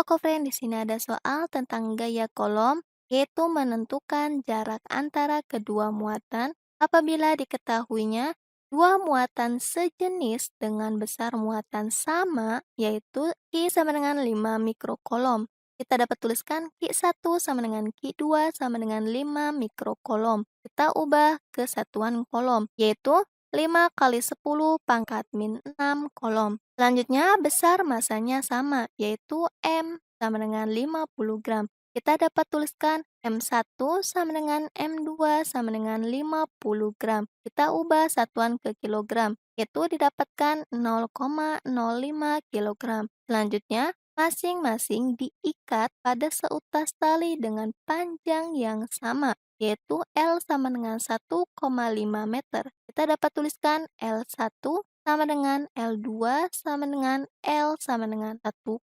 Halo Kofren, di sini ada soal tentang gaya kolom, yaitu menentukan jarak antara kedua muatan apabila diketahuinya dua muatan sejenis dengan besar muatan sama, yaitu Q sama dengan 5 mikrokolom. Kita dapat tuliskan Q1 sama dengan Q2 sama dengan 5 mikrokolom. Kita ubah ke satuan kolom, yaitu 5 kali 10 pangkat min 6 kolom. Selanjutnya, besar masanya sama, yaitu M sama dengan 50 gram. Kita dapat tuliskan M1 sama dengan M2 sama dengan 50 gram. Kita ubah satuan ke kilogram, yaitu didapatkan 0,05 kilogram. Selanjutnya, masing-masing diikat pada seutas tali dengan panjang yang sama, yaitu L sama dengan 1,5 meter. Kita dapat tuliskan L1 sama dengan L2 sama dengan L sama dengan 1,5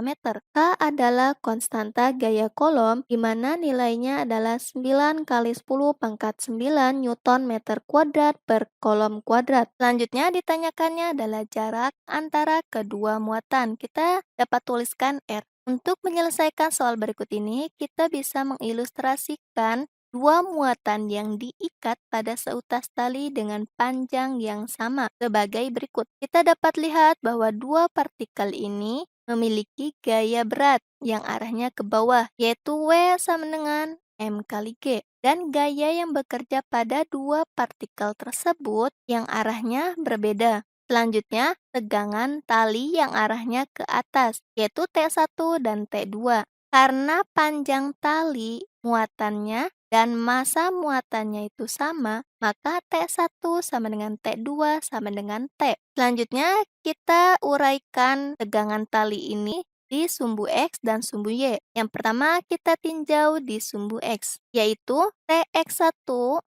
meter. K adalah konstanta gaya kolom di mana nilainya adalah 9 kali 10 pangkat 9 Newton meter kuadrat per kolom kuadrat. Selanjutnya ditanyakannya adalah jarak antara kedua muatan. Kita dapat tuliskan R. Untuk menyelesaikan soal berikut ini, kita bisa mengilustrasikan dua muatan yang diikat pada seutas tali dengan panjang yang sama sebagai berikut. Kita dapat lihat bahwa dua partikel ini memiliki gaya berat yang arahnya ke bawah, yaitu W sama dengan M kali G. Dan gaya yang bekerja pada dua partikel tersebut yang arahnya berbeda. Selanjutnya, tegangan tali yang arahnya ke atas, yaitu T1 dan T2. Karena panjang tali muatannya dan massa muatannya itu sama, maka T1 sama dengan T2 sama dengan T. Selanjutnya, kita uraikan tegangan tali ini di sumbu X dan sumbu Y. Yang pertama, kita tinjau di sumbu X, yaitu Tx1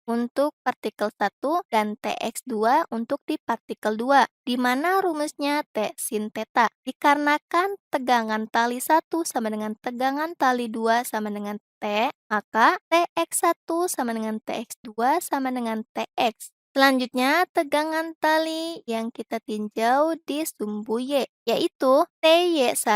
untuk partikel 1 dan Tx2 untuk di partikel 2, di mana rumusnya T sin theta. Dikarenakan tegangan tali 1 sama dengan tegangan tali 2 sama dengan T, maka Tx1 sama dengan Tx2 sama dengan Tx. Selanjutnya, tegangan tali yang kita tinjau di sumbu Y, yaitu Ty1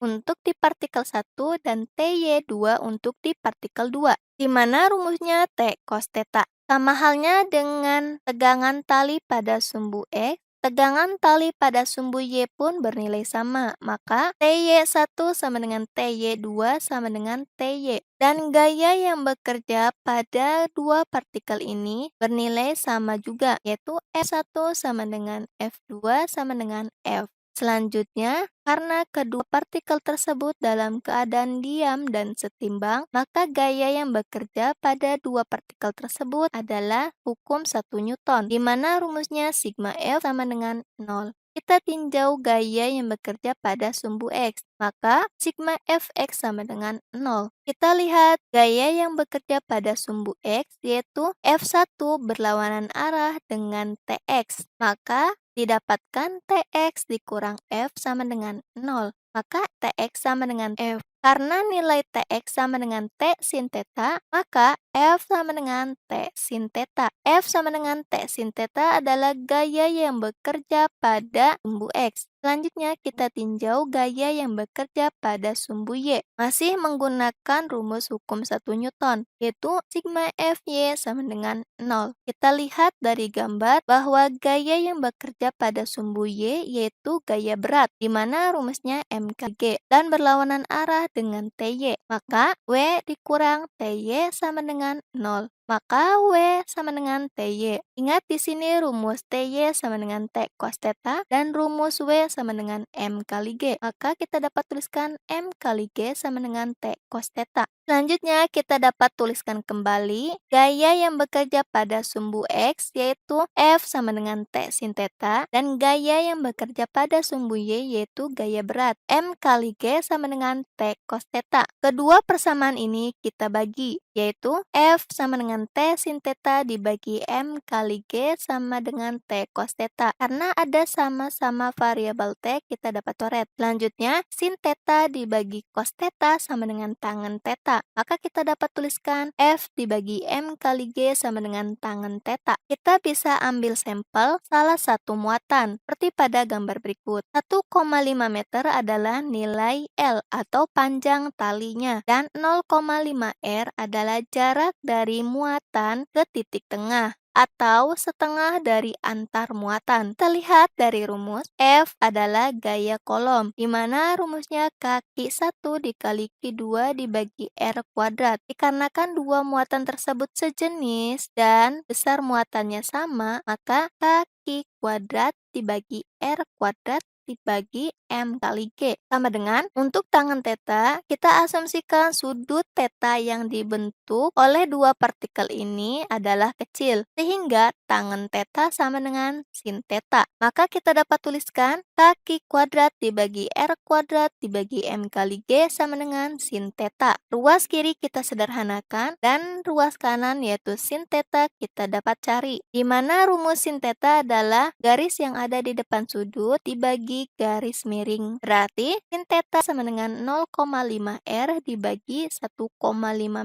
untuk di partikel 1 dan Ty2 untuk di partikel 2, di mana rumusnya T cos theta. Sama halnya dengan tegangan tali pada sumbu X, tegangan tali pada sumbu Y pun bernilai sama, maka Ty1 sama dengan Ty2 sama dengan Ty. Dan gaya yang bekerja pada dua partikel ini bernilai sama juga, yaitu F1 sama dengan F2 sama dengan F. Selanjutnya, karena kedua partikel tersebut dalam keadaan diam dan setimbang, maka gaya yang bekerja pada dua partikel tersebut adalah hukum 1 Newton, di mana rumusnya sigma F sama dengan 0. Kita tinjau gaya yang bekerja pada sumbu X, maka sigma Fx sama dengan 0. Kita lihat gaya yang bekerja pada sumbu X, yaitu F1 berlawanan arah dengan Tx, maka didapatkan Tx dikurang F sama dengan 0. Maka Tx sama dengan F. Karena nilai Tx sama dengan T sin theta, maka F sama dengan T sin theta. F sama dengan T sin theta adalah gaya yang bekerja pada sumbu X. Selanjutnya, kita tinjau gaya yang bekerja pada sumbu Y. Masih menggunakan rumus hukum 1 Newton, yaitu sigma Fy sama dengan 0. Kita lihat dari gambar bahwa gaya yang bekerja pada sumbu Y yaitu gaya berat, di mana rumusnya M kali G, dan berlawanan arah dengan Ty. Maka, W dikurang Ty sama dengan 0. Maka W sama dengan Ty. Ingat di sini rumus Ty sama dengan T cos theta dan rumus W sama dengan M kali G. Maka kita dapat tuliskan M kali G sama dengan T cos theta. Selanjutnya kita dapat tuliskan kembali gaya yang bekerja pada sumbu X, yaitu F sama dengan T sin theta, dan gaya yang bekerja pada sumbu Y yaitu gaya berat M kali G sama dengan T cos theta. Kedua persamaan ini kita bagi, yaitu F sama dengan T sin theta dibagi M kali G sama dengan T cos theta. Karena ada sama-sama variabel T, kita dapat coret. Selanjutnya, sin theta dibagi cos theta sama dengan tangen theta. theta. Maka kita dapat tuliskan F dibagi M kali G sama dengan tangen theta. Kita bisa ambil sampel salah satu muatan, seperti pada gambar berikut. 1,5 meter adalah nilai L atau panjang talinya, dan 0,5 R adalah jarak dari muatan ke titik tengah atau setengah dari antar muatan. Kita lihat dari rumus, F adalah gaya kolom, di mana rumusnya kaki 1 dikali Q2 dibagi R kuadrat. Dikarenakan dua muatan tersebut sejenis dan besar muatannya sama, maka kaki kuadrat dibagi R kuadrat dibagi M kali G. Sama dengan untuk tangen theta, kita asumsikan sudut theta yang dibentuk oleh dua partikel ini adalah kecil, sehingga tangen theta sama dengan sin theta. Maka kita dapat tuliskan kaki kuadrat dibagi R kuadrat dibagi M kali G sama dengan sin theta. Ruas kiri kita sederhanakan, dan ruas kanan yaitu sin theta kita dapat cari. Di mana rumus sin theta adalah garis yang ada di depan sudut dibagi garis miring. Berarti sin theta sama dengan 0,5 R dibagi 1,5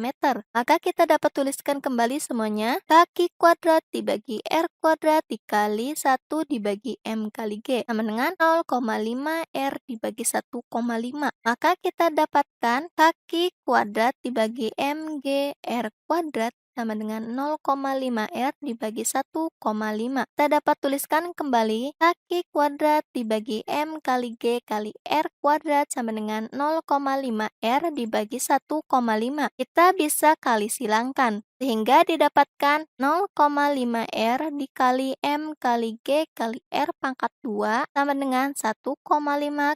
meter. Maka kita dapat tuliskan kembali semuanya. Kaki kuadrat dibagi R kuadrat dikali 1 dibagi M kali G sama dengan 0,5 R dibagi 1,5. Maka kita dapatkan kaki kuadrat dibagi MG R kuadrat sama dengan 0,5 R dibagi 1,5. Kita dapat tuliskan kembali kaki kuadrat dibagi M kali G kali R kuadrat sama dengan 0,5 R dibagi 1,5. Kita bisa kali silangkan, sehingga didapatkan 0,5 R dikali M kali G kali R pangkat 2 sama dengan 1,5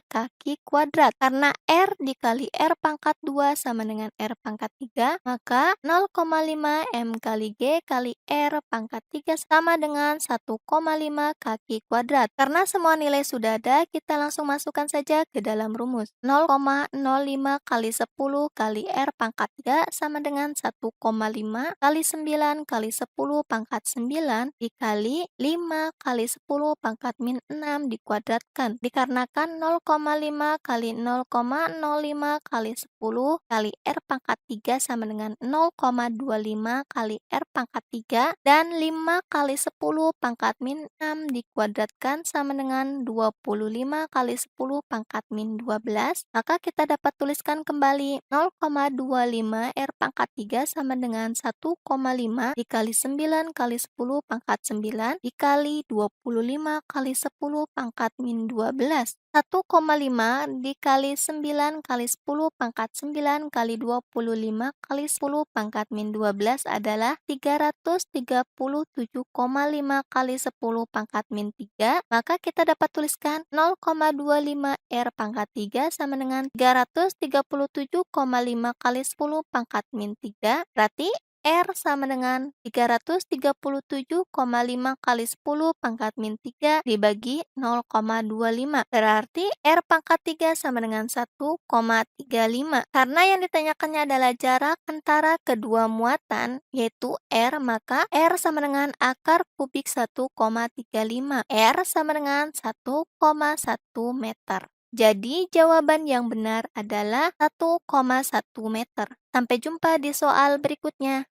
kaki kuadrat. Karena R dikali R pangkat 2 sama dengan R pangkat 3, maka 0,5 M kali G kali R pangkat 3 sama dengan 1,5 kaki kuadrat. Karena semua nilai sudah ada, kita langsung masukkan saja ke dalam rumus. 0,05 kali 10 kali R pangkat 3 sama dengan 1,5 kali 9 kali 10 pangkat 9 dikali 5 kali 10 pangkat min 6 dikuadratkan. Dikarenakan 0,5 kali 0,05 kali 10 kali R pangkat 3 sama dengan 0,25 kali R pangkat 3, dan 5 kali 10 pangkat min 6 dikuadratkan sama dengan 25 kali 10 pangkat min 12. Maka kita dapat tuliskan kembali 0,25 R pangkat 3 sama dengan 1,5 dikali 9 kali 10 pangkat 9 dikali 25 kali 10 pangkat min 12. 1,5 dikali 9 kali 10 pangkat 9 kali 25 kali 10 pangkat min 12 adalah 337,5 kali 10 pangkat min 3. Maka kita dapat tuliskan 0,25 R pangkat 3 sama dengan 337,5 kali 10 pangkat min 3. Berarti R sama dengan 337,5 kali 10 pangkat min 3 dibagi 0,25. Berarti R pangkat 3 sama dengan 1,35. Karena yang ditanyakannya adalah jarak antara kedua muatan, yaitu R, maka R sama dengan akar kubik 1,35. R sama dengan 1,1 meter. Jadi jawaban yang benar adalah 1,1 meter. Sampai jumpa di soal berikutnya.